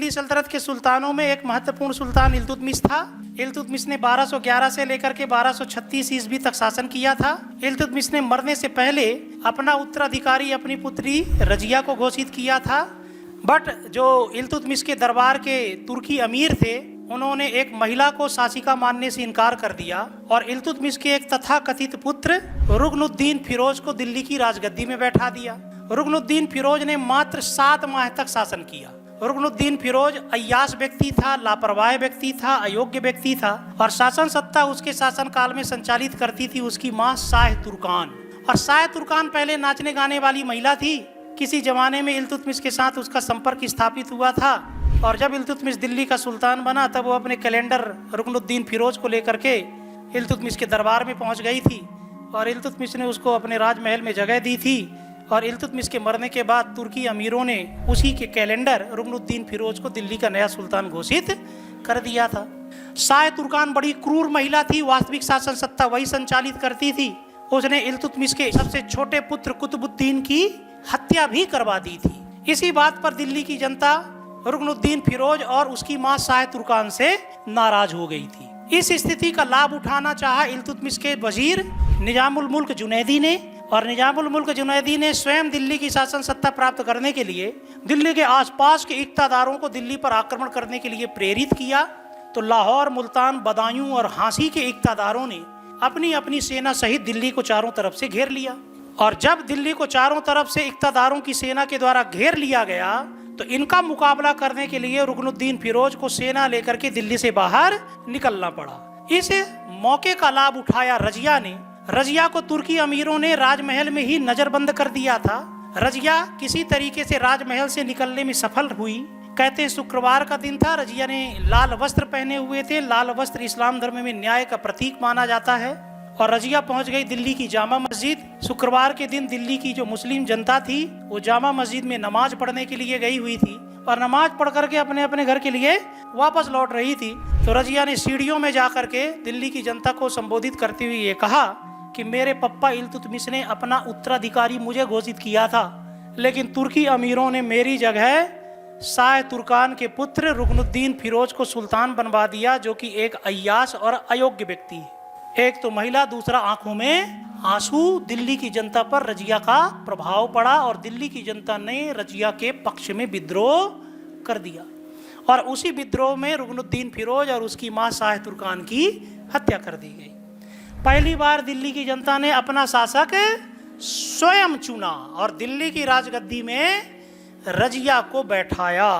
दिल्ली सल्तनत के सुल्तानों में एक महत्वपूर्ण सुल्तान इल्तुतमिश था। इल्तुतमिश ने 1211 से लेकर के 1236 ईस्वी तक शासन किया था। इल्तुतमिश ने मरने से पहले अपना उत्तराधिकारी अपनी पुत्री रजिया को घोषित किया था, बट जो इल्तुतमिश के दरबार के तुर्की अमीर थे उन्होंने एक महिला को शासिका मानने से इनकार कर दिया और इल्तुतमिश के एक तथाकथित पुत्र रुकनुद्दीन फिरोज को दिल्ली की राजगद्दी में बैठा दिया। रुकनुद्दीन फिरोज ने मात्र 7 माह तक शासन किया। रुकनुद्दीन फिरोज अय्याश व्यक्ति था, लापरवाह व्यक्ति था, अयोग्य व्यक्ति था और शासन सत्ता उसके शासन काल में संचालित करती थी उसकी माँ शाह तुर्कान। और शाह तुर्कान पहले नाचने गाने वाली महिला थी। किसी जमाने में इल्तुतमिश के साथ उसका संपर्क स्थापित हुआ था और जब इल्तुतमिश दिल्ली का सुल्तान बना तब वो अपने कैलेंडर रुकनुद्दीन फिरोज को लेकर के इल्तुतमिश के दरबार में पहुंच गई थी और इल्तुतमिश ने उसको अपने राजमहल में जगह दी थी। और इल्तुतमिश के मरने के बाद तुर्की अमीरों ने उसी के कैलेंडर रुकनुद्दीन फिरोज को दिल्ली का नया सुल्तान घोषित कर दिया था। शाह तुर्कान बड़ी क्रूर महिला थी, वास्तविक शासन सत्ता वही संचालित करती थी। उसने इल्तुतमिश के सबसे छोटे पुत्र कुतुबुद्दीन की हत्या भी करवा दी थी। इसी बात पर दिल्ली की जनता रुकनुद्दीन फिरोज और उसकी मां शाह तुर्कान से नाराज हो गई थी। इस स्थिति का लाभ उठाना चाहा इल्तुतमिश के वजीर निजामुल मुल्क जुनैदी ने और निजामुल मुल्क जुनैदी ने स्वयं दिल्ली की शासन सत्ता प्राप्त करने के लिए दिल्ली के आसपास के इक्तादारों को दिल्ली पर आक्रमण करने के लिए प्रेरित किया। तो लाहौर, मुल्तान, बदायूं और हांसी के इक्तादारों ने अपनी अपनी सेना सहित दिल्ली को चारों तरफ से घेर लिया। और जब दिल्ली को चारों तरफ से इक्तादारों की सेना के द्वारा घेर लिया गया तो इनका मुकाबला करने के लिए रुकनुद्दीन फिरोज को सेना लेकर के दिल्ली से बाहर निकलना पड़ा। इस मौके का लाभ उठाया रजिया ने। रजिया को तुर्की अमीरों ने राजमहल में ही नजरबंद कर दिया था। रजिया किसी तरीके से राजमहल से निकलने में सफल हुई। कहते हैं शुक्रवार का दिन था, रजिया ने लाल वस्त्र पहने हुए थे। लाल वस्त्र इस्लाम धर्म में न्याय का प्रतीक माना जाता है। और रजिया पहुंच गई दिल्ली की जामा मस्जिद। शुक्रवार के दिन दिल्ली की जो मुस्लिम जनता थी वो जामा मस्जिद में नमाज पढ़ने के लिए गई हुई थी और नमाज पढ़ करके अपने अपने घर के लिए वापस लौट रही थी। तो रजिया ने सीढ़ियों में जा करके दिल्ली की जनता को संबोधित करते हुए ये कहा कि मेरे पप्पा इल्तुतमिश ने अपना उत्तराधिकारी मुझे घोषित किया था, लेकिन तुर्की अमीरों ने मेरी जगह शाह तुर्कान के पुत्र रुकनुद्दीन फिरोज को सुल्तान बनवा दिया, जो कि एक अय्याश और अयोग्य व्यक्ति है। एक तो महिला, दूसरा आंखों में आंसू। दिल्ली की जनता पर रजिया का प्रभाव पड़ा और दिल्ली की जनता ने रजिया के पक्ष में विद्रोह कर दिया और उसी विद्रोह में रुकनुद्दीन फिरोज और उसकी मां शाह तुर्कान की हत्या कर दी गई। पहली बार दिल्ली की जनता ने अपना शासक स्वयं चुना और दिल्ली की राजगद्दी में रजिया को बैठाया।